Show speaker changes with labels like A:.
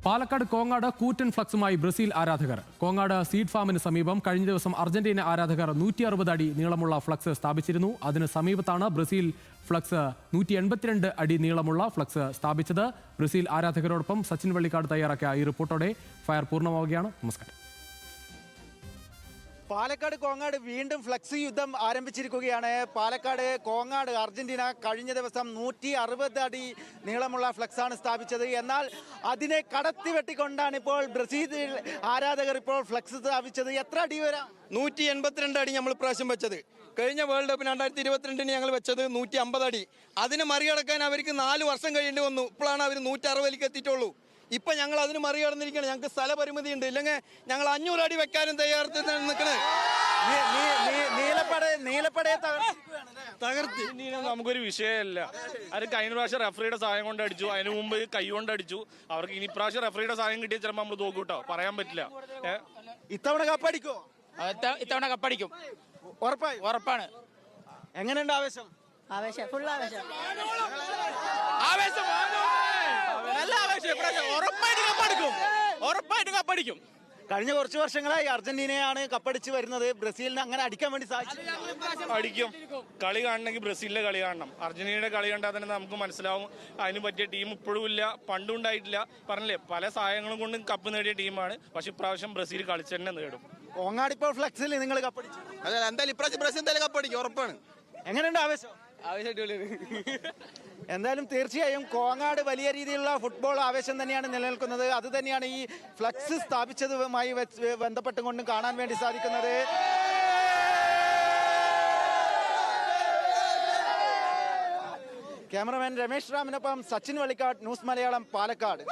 A: പാലക്കാട് കോങ്ങാട് കൂറ്റൻ ഫ്ലക്സുമായി ബ്രസീൽ ആരാധകർ. കോങ്ങാട് സീഡ് ഫാമിന് സമീപം കഴിഞ്ഞ ദിവസം അർജന്റീന ആരാധകർ 160 അടി നീളമുള്ള ഫ്ലക്സ് സ്ഥാപിച്ചിരുന്നു. അതിന് സമീപത്താണ് ബ്രസീൽ ഫ്ലക്സ് 182 അടി നീളമുള്ള ഫ്ലക്സ് സ്ഥാപിച്ചത്. ബ്രസീൽ ആരാധകരോടൊപ്പം സച്ചിൻ വെള്ളിക്കാട് തയ്യാറാക്കിയ ഈ റിപ്പോർട്ടോടെ ഫയർ പൂർണ്ണമാവുകയാണ്. നമസ്കാരം.
B: പാലക്കാട് കോങ്ങാട് വീണ്ടും ഫ്ലക്സ് യുദ്ധം ആരംഭിച്ചിരിക്കുകയാണ്. പാലക്കാട് കോങ്ങാട് അർജന്റീന കഴിഞ്ഞ ദിവസം 160 അടി നീളമുള്ള ഫ്ലക്സാണ് സ്ഥാപിച്ചത്. എന്നാൽ അതിനെ കടത്തി വെട്ടിക്കൊണ്ടാണ് ഇപ്പോൾ ബ്രസീൽ ആരാധകർ ഇപ്പോൾ ഫ്ലക്സ് സ്ഥാപിച്ചത്. എത്ര അടി വരാം?
C: 182 അടി നമ്മൾ പ്രാവശ്യം വെച്ചത്. കഴിഞ്ഞ വേൾഡ് കപ്പ് 2022 ഞങ്ങൾ വെച്ചത് 150 അടി. അതിന് മറികടക്കാൻ അവർക്ക് 4 വർഷം കഴിയേണ്ടി വന്നു. ഇപ്പോഴാണ് അവർ 160 എത്തിയിട്ടുള്ളൂ. ഇപ്പൊ ഞങ്ങൾ അതിന് മറികടന്നിരിക്കണം. ഞങ്ങൾക്ക് സ്ഥലപരിമിതി ഉണ്ട്, ഇല്ലെങ്കിൽ ഞങ്ങൾ 500 അടി വെക്കാനും തയ്യാറത്ത് നിൽക്കണേ.
B: നീലപ്പടയെ
C: തകർത്തി
D: നമുക്കൊരു വിഷയമല്ല. അത് കഴിഞ്ഞ പ്രാവശ്യം റെഫറിയുടെ സഹായം കൊണ്ട് അടിച്ചു, അതിന് മുമ്പ് കൈ കൊണ്ട് അടിച്ചു. അവർക്ക് ഇനി പ്രാവശ്യം റെഫറിയുടെ സഹായം കിട്ടിയ ചിലപ്പോൾ നമ്മൾ തോക്കൂട്ടോ, പറയാൻ പറ്റില്ല.
B: ഇത്തവണ കപ്പടിക്കോ?
E: ഇത്തവണ കപ്പടിക്കും, ഉറപ്പാണ്.
B: എങ്ങനെയുണ്ട് ആവേശം?
E: ഫുൾ ആവേശം.
D: ഉറപ്പായിട്ടും കപ്പടിക്കും.
B: കഴിഞ്ഞ കുറച്ച് വർഷങ്ങളായി അർജന്റീനയാണ് കപ്പടിച്ച് വരുന്നത്. ബ്രസീലിന് അങ്ങനെ അടിക്കാൻ വേണ്ടി സാധിച്ചു.
D: അടിക്കും. കളി കാണണമെങ്കിൽ ബ്രസീലിന്റെ കളി കാണണം. അർജന്റീനയുടെ കളി കണ്ടാൽ തന്നെ നമുക്ക് മനസ്സിലാവും. അതിന് പറ്റിയ ടീം ഇപ്പോഴും ഇല്ല, പണ്ടും ഉണ്ടായിട്ടില്ല. പറഞ്ഞില്ലേ, പല സഹായങ്ങളും കൊണ്ടും കപ്പ് നേടിയ ടീമാണ്. പക്ഷെ ഇപ്രാവശ്യം ബ്രസീൽ കളിച്ച് തന്നെ നേടും.
B: കോങ്ങാട് ഇപ്പോൾ ഫ്ലക്സിൽ നിങ്ങൾ കപ്പടിച്ചു.
C: അതെ, എന്തായാലും ഇപ്രാവശ്യം ബ്രസീൽ എന്തായാലും കപ്പടിക്കും, ഉറപ്പാണ്.
B: എങ്ങനെയുണ്ട് ആവേശം? എന്തായാലും തീർച്ചയായും കോങ്ങാട് വലിയ രീതിയിലുള്ള ഫുട്ബോൾ ആവേശം തന്നെയാണ് നിലനിൽക്കുന്നത്. അത് തന്നെയാണ് ഈ ഫ്ലക്സ് സ്ഥാപിച്ചതുമായി ബന്ധപ്പെട്ടുകൊണ്ടും കാണാൻ വേണ്ടി സാധിക്കുന്നത്. ക്യാമറമാൻ രമേശ് റാമിനൊപ്പം സച്ചിൻ വെള്ളിക്കാട്, ന്യൂസ് മലയാളം, പാലക്കാട്.